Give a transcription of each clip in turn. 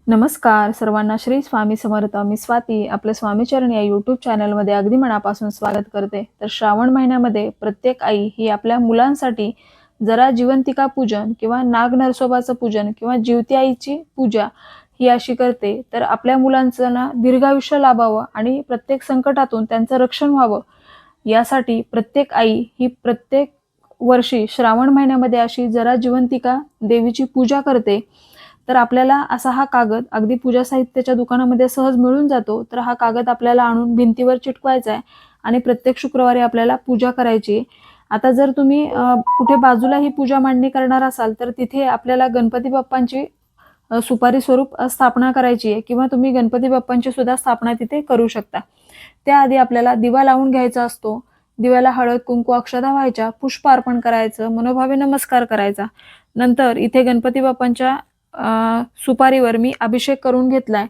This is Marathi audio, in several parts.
नमस्कार सर्वांना, श्री स्वामी समर्थ. मी स्वाती आपलं स्वामीचरण या यूट्यूब चॅनलमध्ये अगदी मनापासून स्वागत करते. तर श्रावण महिन्यामध्ये प्रत्येक आई ही आपल्या मुलांसाठी जरा जिवंतिका पूजन किंवा नाग नरसोबाचं पूजन किंवा जिवती आईची पूजा ही अशी करते. तर आपल्या मुलांचं ना दीर्घायुष्य लाभावं आणि प्रत्येक संकटातून त्यांचं रक्षण व्हावं, यासाठी प्रत्येक आई ही प्रत्येक वर्षी श्रावण महिन्यामध्ये अशी जरा जिवंतिका देवीची पूजा करते. तर आपल्याला असा हा कागद अगदी पूजा साहित्याच्या दुकानामध्ये सहज मिळून जातो. तर हा कागद आपल्याला आणून भिंतीवर चिटकवायचा आहे आणि प्रत्येक शुक्रवारी आपल्याला पूजा करायची आहे. आता जर तुम्ही कुठे बाजूला ही पूजा मांडणी करणार असाल, तर तिथे आपल्याला गणपती बाप्पांची सुपारी स्वरूप स्थापना करायची आहे किंवा तुम्ही गणपती बाप्पांची सुद्धा स्थापना तिथे करू शकता. त्याआधी आपल्याला दिवा लावून घ्यायचा असतो. दिव्याला हळद, कुंकू, अक्षता व्हायच्या, पुष्प अर्पण करायचं, मनोभावे नमस्कार करायचा. नंतर इथे गणपती बाप्पांच्या सुपारीवर मी अभिषेक करून घेतलाय.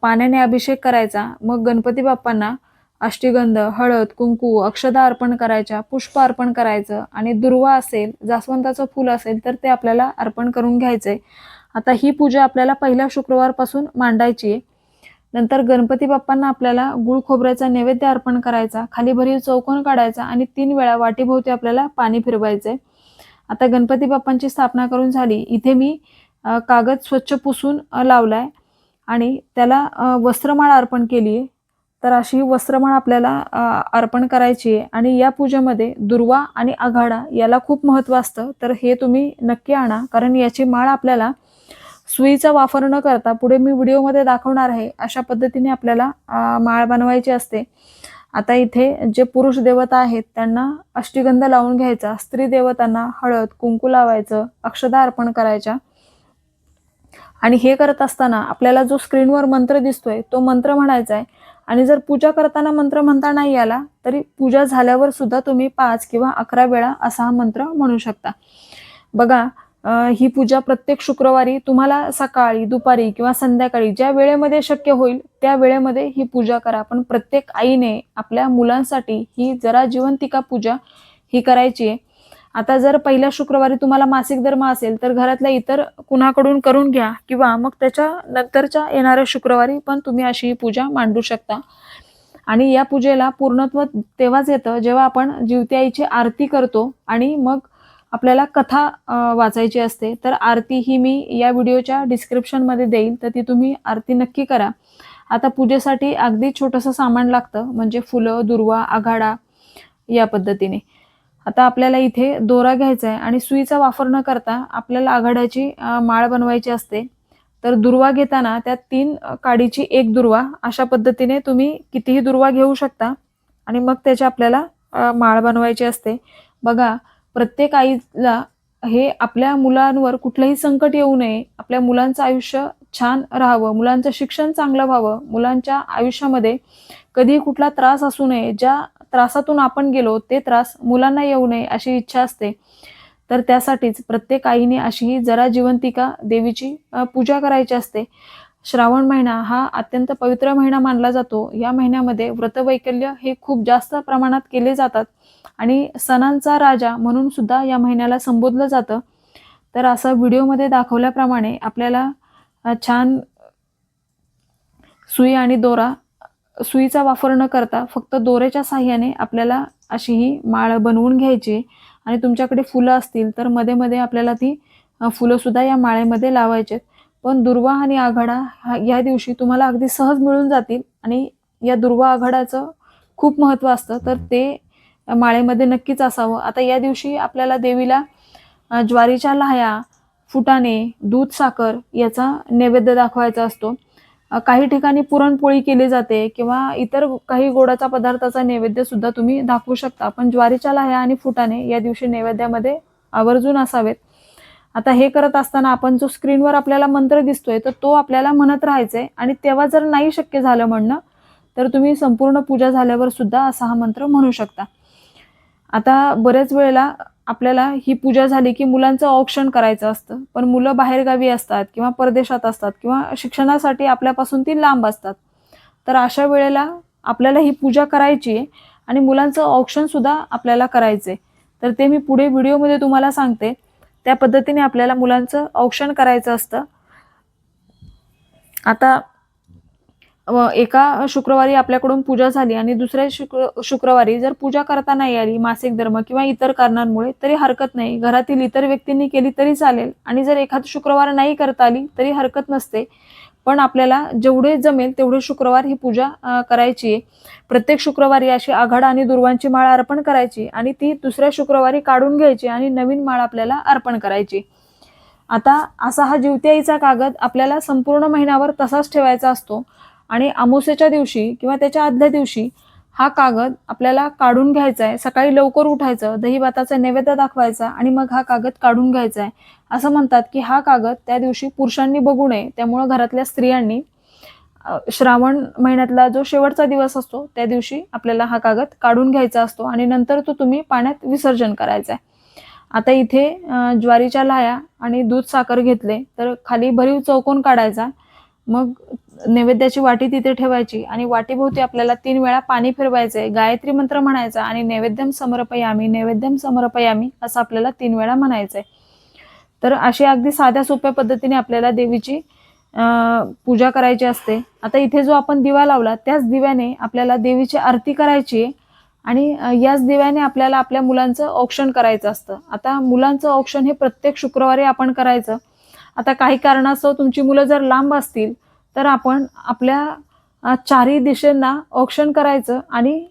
पाण्याने अभिषेक करायचा. मग गणपती बाप्पांना अष्टगंध, हळद, कुंकू, अक्षता अर्पण करायच्या, पुष्प अर्पण करायचं आणि दुर्वा असेल, जास्वंदाचं फूल असेल तर ते आपल्याला अर्पण करून घ्यायचंय. आता ही पूजा आपल्याला पहिल्या शुक्रवारपासून मांडायची आहे. नंतर गणपती बाप्पांना आपल्याला गुळ खोबऱ्याचा नैवेद्य अर्पण करायचा, खाली भरीव चौकोन काढायचा आणि 3 वेळा वाटीभोवती आपल्याला पाणी फिरवायचंय. आता गणपती बाप्पांची स्थापना करून झाली. इथे मी कागद स्वच्छ पुसून लावलाय आणि त्याला वस्त्रमाळ अर्पण केली आहे. तर अशी वस्त्रमाळ आपल्याला अर्पण करायची आहे आणि या पूजेमध्ये दुर्वा आणि आघाडा याला खूप महत्त्व असतं. तर हे तुम्ही नक्की आणा, कारण याची माळ आपल्याला सुईचा वापर न करता पुढे मी व्हिडिओमध्ये दाखवणार आहे अशा पद्धतीने आपल्याला माळ बनवायची असते. आता इथे जे पुरुष देवता आहेत त्यांना अष्टगंध लावून घ्यायचा, स्त्री देवतांना हळद, कुंकू लावायचं, अक्षता अर्पण करायच्या. आणि हे करत असताना आपल्याला जो स्क्रीनवर मंत्र दिसतोय तो मंत्र म्हणायचा आहे. आणि जर पूजा करताना मंत्र म्हणता नाही आला तरी पूजा झाल्यावर सुद्धा तुम्ही 5 किंवा 11 वेळा असा हा मंत्र म्हणू शकता. बघा, ही पूजा प्रत्येक शुक्रवारी तुम्हाला सकाळी, दुपारी किंवा संध्याकाळी ज्या वेळेमध्ये शक्य होईल त्या वेळेमध्ये ही पूजा करा. पण प्रत्येक आईने आपल्या मुलांसाठी ही जरा जिवंतिका पूजा ही करायची आहे. आता जर पहिल्या शुक्रवारी तुम्हाला मासिक धर्म असेल तर घरातल्या इतर कुणाकडून करून घ्या किंवा मग त्याच्या नंतरच्या येणाऱ्या शुक्रवारी पण तुम्ही अशी ही पूजा मांडू शकता. आणि या पूजेला पूर्णत्व तेव्हाच येतं जेव्हा आपण जिवती आईची आरती करतो आणि मग आपल्याला कथा वाचायची असते. तर आरती ही मी या व्हिडिओच्या डिस्क्रिप्शनमध्ये देईल, तर ती तुम्ही आरती नक्की करा. आता पूजेसाठी अगदी छोटंसं सामान लागतं, म्हणजे फुलं, दुर्वा, आघाडा या पद्धतीने. आता आपल्याला इथे दोरा घ्यायचा आहे आणि सुईचा वापर न करता आपल्याला आघाड्याची माळ बनवायची असते. तर दुर्वा घेताना त्यात 3 काडीची 1 दुर्वा अशा पद्धतीने तुम्ही कितीही दुर्वा घेऊ शकता आणि मग त्याची आपल्याला माळ बनवायची असते. बघा, प्रत्येक आईला हे आपल्या मुलांवर कुठलंही संकट येऊ नये, आपल्या मुलांचं आयुष्य छान राहावं, मुलांचं शिक्षण चांगलं व्हावं, मुलांच्या आयुष्यामध्ये कधीही कुठला त्रास असू नये, ज्या त्रासातून आपण गेलो ते त्रास मुलांना येऊ नये अशी इच्छा असते. तर त्यासाठीच प्रत्येक आईने अशी ही जरा जिवंतिका देवीची पूजा करायची असते. श्रावण महिना हा अत्यंत पवित्र महिना मानला जातो. या महिन्यामध्ये व्रतवैकल्य हे खूप जास्त प्रमाणात केले जातात आणि सणांचा राजा म्हणून सुद्धा या महिन्याला संबोधलं जातं. तर असं व्हिडिओमध्ये दाखवल्याप्रमाणे आपल्याला छान सुई आणि दोरा, सुईचा वापर न करता फक्त दोऱ्याच्या साहाय्याने आपल्याला अशी ही माळ बनवून घ्यायची. आणि तुमच्याकडे फुलं असतील तर मध्ये मध्ये आपल्याला ती फुलं सुद्धा या माळेमध्ये लावायचे. पण दुर्वा आणि आघाडा या दिवशी तुम्हाला अगदी सहज मिळून जातील आणि या दुर्वा आघाडाचं खूप महत्त्व असतं, तर ते माळेमध्ये नक्कीच असावं. आता या दिवशी आपल्याला देवीला ज्वारीच्या लाह्या, फुटाणे, दूध, साखर याचा नैवेद्य दाखवायचा असतो. काही ठिकाणी पुरणपोळी केली जाते किंवा इतर काही गोडाचा पदार्थाचा नैवेद्य सुद्धा तुम्ही दाखवू शकता. पण ज्वारीच्या लाह्या आणि फुटाणे या दिवशी नैवेद्यामध्ये आवर्जून असावेत. आता हे करत असताना आपण जो स्क्रीनवर आपल्याला मंत्र दिसतोय तर तो आपल्याला म्हणत राहायचंय आणि तेव्हा जर नाही शक्य झालं म्हणणं तर तुम्ही संपूर्ण पूजा झाल्यावर सुद्धा असा हा मंत्र म्हणू शकता. आता बऱ्याच वेळेला आपल्याला ही पूजा झाली की मुलांचं औक्षण करायचं असतं, पण मुलं बाहेरगावी असतात किंवा परदेशात असतात किंवा शिक्षणासाठी आपल्यापासून ती लांब असतात. तर अशा वेळेला आपल्याला ही पूजा करायची आहे आणि मुलांचं औक्षण सुद्धा आपल्याला करायचंय. तर ते मी पुढे व्हिडिओमध्ये तुम्हाला सांगते. त्या पद्धतीने आपल्याला मुलांचं औक्षण करायचं असतं. आता एका शुक्रवारी आपल्याकडून पूजा झाली आणि दुसऱ्या शुक्रवारी जर पूजा करता नाही आली मासिक धर्म किंवा इतर कारणांमुळे, तरी हरकत नाही. घरातील इतर व्यक्तींनी केली तरी चालेल आणि जर एखाद शुक्रवार नाही करता आली तरी हरकत नसते. पण आपल्याला जेवढे जमेल तेवढे शुक्रवार ही पूजा करायची आहे. प्रत्येक शुक्रवारी अशी आघाड आणि दुर्वांची माळ अर्पण करायची आणि ती दुसऱ्या शुक्रवारी काढून घ्यायची आणि नवीन माळ आपल्याला अर्पण करायची. आता असा हा जिवत्याईचा कागद आपल्याला संपूर्ण महिन्यावर तसाच ठेवायचा असतो आणि अमावस्येच्या दिवशी किंवा त्याच्या आदल्या दिवशी हा कागद आपल्याला काढून घ्यायचा आहे. सकाळी लवकर उठायचं, दही भाताचा नैवेद्य दाखवायचा आणि मग हा कागद काढून घ्यायचा आहे. असं म्हणतात की हा कागद त्या दिवशी पुरुषांनी बघू नये, त्यामुळे घरातल्या स्त्रियांनी श्रावण महिन्यातला जो शेवटचा दिवस असतो त्या दिवशी आपल्याला हा कागद काढून घ्यायचा असतो आणि नंतर तो तुम्ही पाण्यात विसर्जन करायचा आहे. आता इथे ज्वारीच्या लाह्या आणि दूध साखर घेतले, तर खाली भरीव चौकोन काढायचा. मग नैवेद्याची वाटी तिथे ठेवायची आणि वाटीभोवती आपल्याला 3 वेळा पाणी फिरवायचंय, गायत्री मंत्र म्हणायचा आणि नैवेद्यम समर्पयामी नैवेद्यम समर्पयामी असं आपल्याला 3 वेळा म्हणायचंय. तर अशी अगदी साध्या सोप्या पद्धतीने आपल्याला देवीची पूजा करायची असते. आता इथे जो आपण दिवा लावला त्याच दिव्याने आपल्याला देवीची आरती करायची आहे आणि याच दिव्याने आपल्याला आपल्या मुलांचं औक्षण करायचं असतं. आता मुलांचं औक्षण हे प्रत्येक शुक्रवारी आपण करायचं. आता काही कारणास्तव तुमची मुलं जर लांब असतील तर आपण आपल्या चारही दिशेंना औक्षण करायचं आणि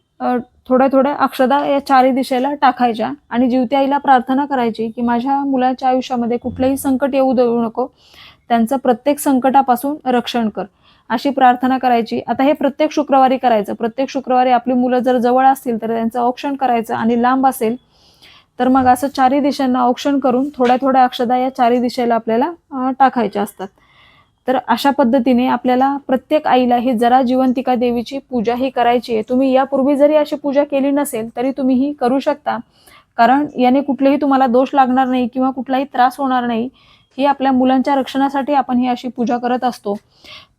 थोड्या थोड्या अक्षदा या चारही दिशेला टाकायच्या आणि जिवत्याईला प्रार्थना करायची की माझ्या मुलाच्या आयुष्यामध्ये कुठलंही संकट येऊ देऊ नको, त्यांचं प्रत्येक संकटापासून रक्षण कर, अशी प्रार्थना करायची. आता हे प्रत्येक शुक्रवारी करायचं. प्रत्येक शुक्रवारी आपली मुलं जर जवळ असतील तर त्यांचं औक्षण करायचं आणि लांब असेल तर मग असं चारही दिशांना औक्षण करून थोड्या थोड्या अक्षदा या चारही दिशेला आपल्याला टाकायच्या असतात. तर अशा पद्धतीने आपल्याला प्रत्येक आईला ही जरा जिवंतिका देवीची पूजा ही करायची आहे. तुम्ही यापूर्वी जरी अशी पूजा केली नसेल तरी तुम्ही ही करू शकता, कारण याने कुठलेही तुम्हाला दोष लागणार नाही किंवा कुठलाही त्रास होणार नाही. ही आपल्या मुलांच्या रक्षणासाठी आपण ही अशी पूजा करत असतो.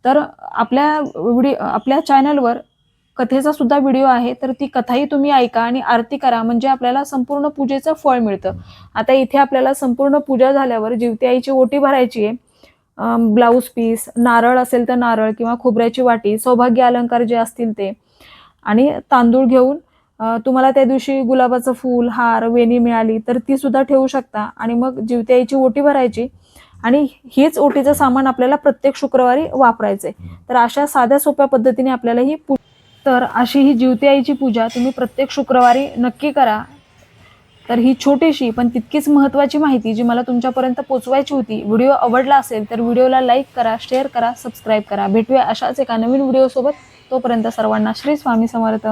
तर आपल्या चॅनलवर कथेचा सुद्धा व्हिडिओ आहे, तर ती कथाही तुम्ही ऐका आणि आरती करा, म्हणजे आपल्याला संपूर्ण पूजेचं फळ मिळतं. आता इथे आपल्याला संपूर्ण पूजा झाल्यावर जिवती आईची ओटी भरायची आहे. ब्लाऊज पीस, नारळ असेल तर नारळ किंवा खोबऱ्याची वाटी, सौभाग्य अलंकार जे असतील ते आणि तांदूळ घेऊन तुम्हाला त्या दिवशी गुलाबाचं फूल, हार, वेणी मिळाली तर ती सुद्धा ठेवू शकता आणि मग जिवती आईची ओटी भरायची आणि हीच ओटीचं सामान आपल्याला प्रत्येक शुक्रवारी वापरायचंय. तर अशा साध्या सोप्या पद्धतीने आपल्याला तर अशी ही जिवती आईची पूजा तुम्ही प्रत्येक शुक्रवारी नक्की करा. तर ही छोटीशी पण तितकीच महत्त्वाची माहिती जी मला तुमच्यापर्यंत पोहोचवायची होती. व्हिडिओ आवडला असेल तर व्हिडिओला लाईक करा, शेअर करा, सबस्क्राईब करा. भेटूया अशाच एका नवीन व्हिडिओसोबत. तोपर्यंत सर्वांना श्री स्वामी समर्थ.